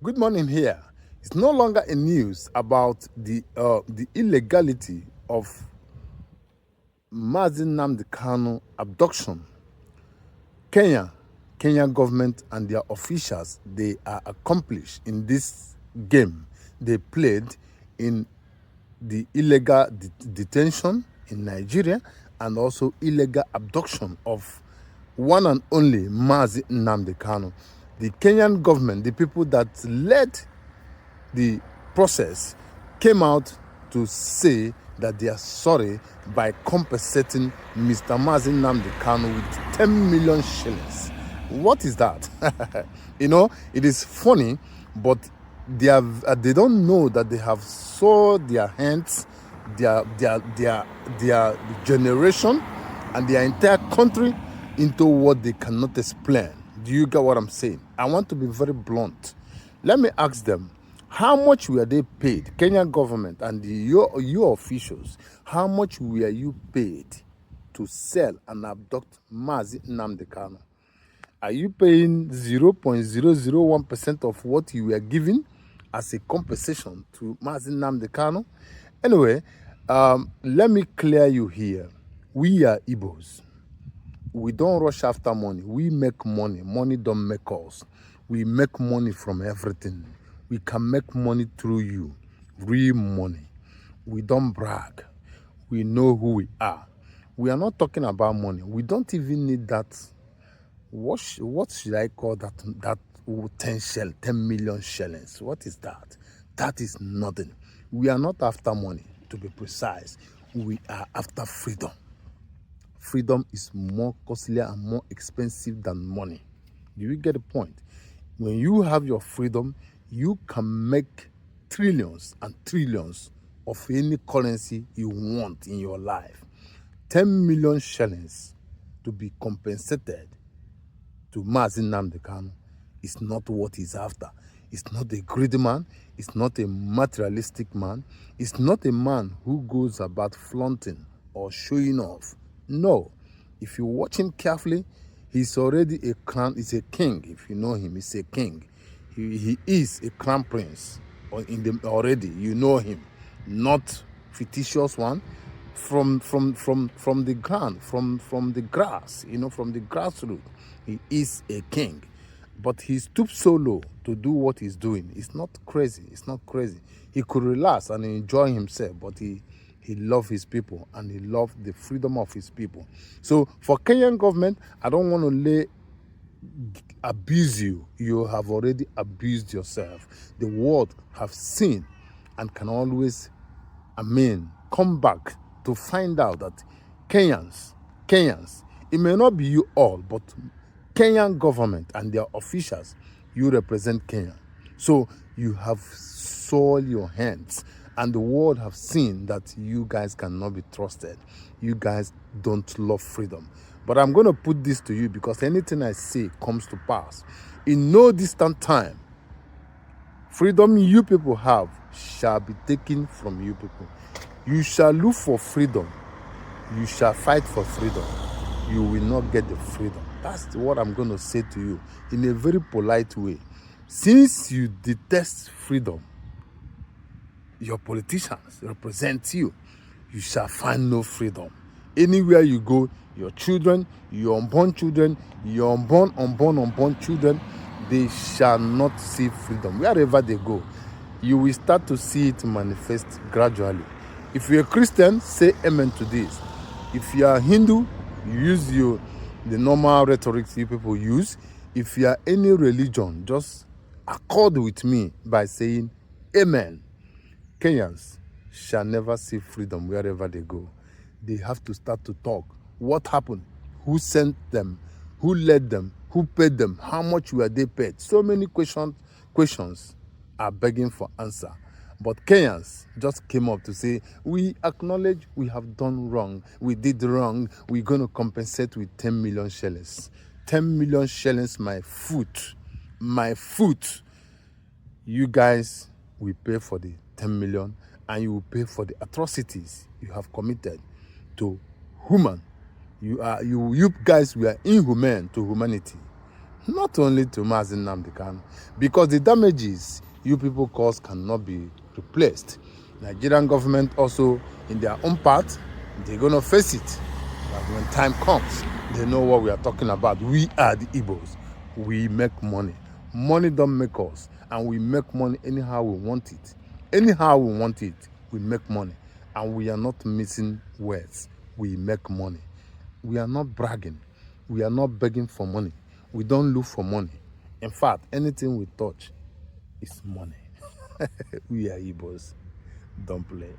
Good morning here. It's no longer a news about the illegality of Mazi Nnamdi Kanu abduction. Kenyan government and their officials, they are accomplished in this game they played in the illegal detention in Nigeria and also illegal abduction of one and only Mazi Nnamdi Kanu. The Kenyan government, the people that led the process, came out to say that they are sorry by compensating Mr. Mazi Nnamdi Kanu with 10 million shillings. What is that? It is funny, but they don't know that they have sold their hands, their generation, and their entire country into what they cannot explain. Do you get what I'm saying? I want to be very blunt. Let me ask them, how much were they paid? Kenyan government and your officials, how much were you paid to sell and abduct Mazi Nnamdi Kanu? Are you paying 0.001% of what you were given as a compensation to Mazi Nnamdi Kanu? Anyway, let me clear you here. We are Igbos. We don't rush after money. We make money. Money don't make us. We make money from everything. We can make money through you. Real money. We don't brag. We know who we are. We are not talking about money. We don't even need that. What should I call that? That 10 million shillings. What is that? That is nothing. We are not after money, to be precise. We are after freedom. Freedom is more costly and more expensive than money. Do you get the point? When you have your freedom, you can make trillions and trillions of any currency you want in your life. 10 million shillings to be compensated to Mazi Nnamdi Kanu is not what he's after. It's not a greedy man. It's not a materialistic man. It's not a man who goes about flaunting or showing off. No. If you watch him carefully, he's already a crown. He's a king. If you know him, he's a king. He is a crown prince already. You know him. Not fictitious one. From the ground, from the grass, from the grassroots. He is a king. But he stooped so low to do what he's doing. It's not crazy. It's not crazy. He could relax and enjoy himself, but he loved his people and he loved the freedom of his people. So for Kenyan government, I don't want to abuse you. You have already abused yourself. The world have seen and can always, come back to find out that Kenyans, it may not be you all, but Kenyan government and their officials, you represent Kenya. So you have soiled your hands and the world have seen that you guys cannot be trusted. You guys don't love freedom. But I'm going to put this to you because anything I say comes to pass. In no distant time, freedom you people have shall be taken from you people. You shall look for freedom. You shall fight for freedom. You will not get the freedom. That's what I'm going to say to you in a very polite way. Since you detest freedom, your politicians represent you. You shall find no freedom. Anywhere you go, your children, your unborn children, your unborn children, they shall not see freedom. Wherever they go, you will start to see it manifest gradually. If you're a Christian, say amen to this. If you are Hindu, you use the normal rhetoric you people use. If you are any religion, just accord with me by saying amen. Kenyans shall never see freedom wherever they go. They have to start to talk. What happened? Who sent them? Who led them? Who paid them? How much were they paid? So many questions are begging for answer. But Kenyans just came up to say, we acknowledge we have done wrong. We did wrong. We're going to compensate with 10 million shillings. 10 million shillings, my foot. My foot. You guys will pay for the 10 million and you will pay for the atrocities you have committed to human. You guys were inhuman to humanity. Not only to Mazi Nnamdi Kanu, because the damages you people cause cannot be replaced. Nigerian government also, in their own part, they're going to face it. But when time comes, they know what we are talking about. We are the Igbos. We make money. Money don't make us. And we make money anyhow we want it. Anyhow we want it, we make money. And we are not missing words. We make money. We are not bragging. We are not begging for money. We don't look for money. In fact, anything we touch is money. We are Igbos. Don't play.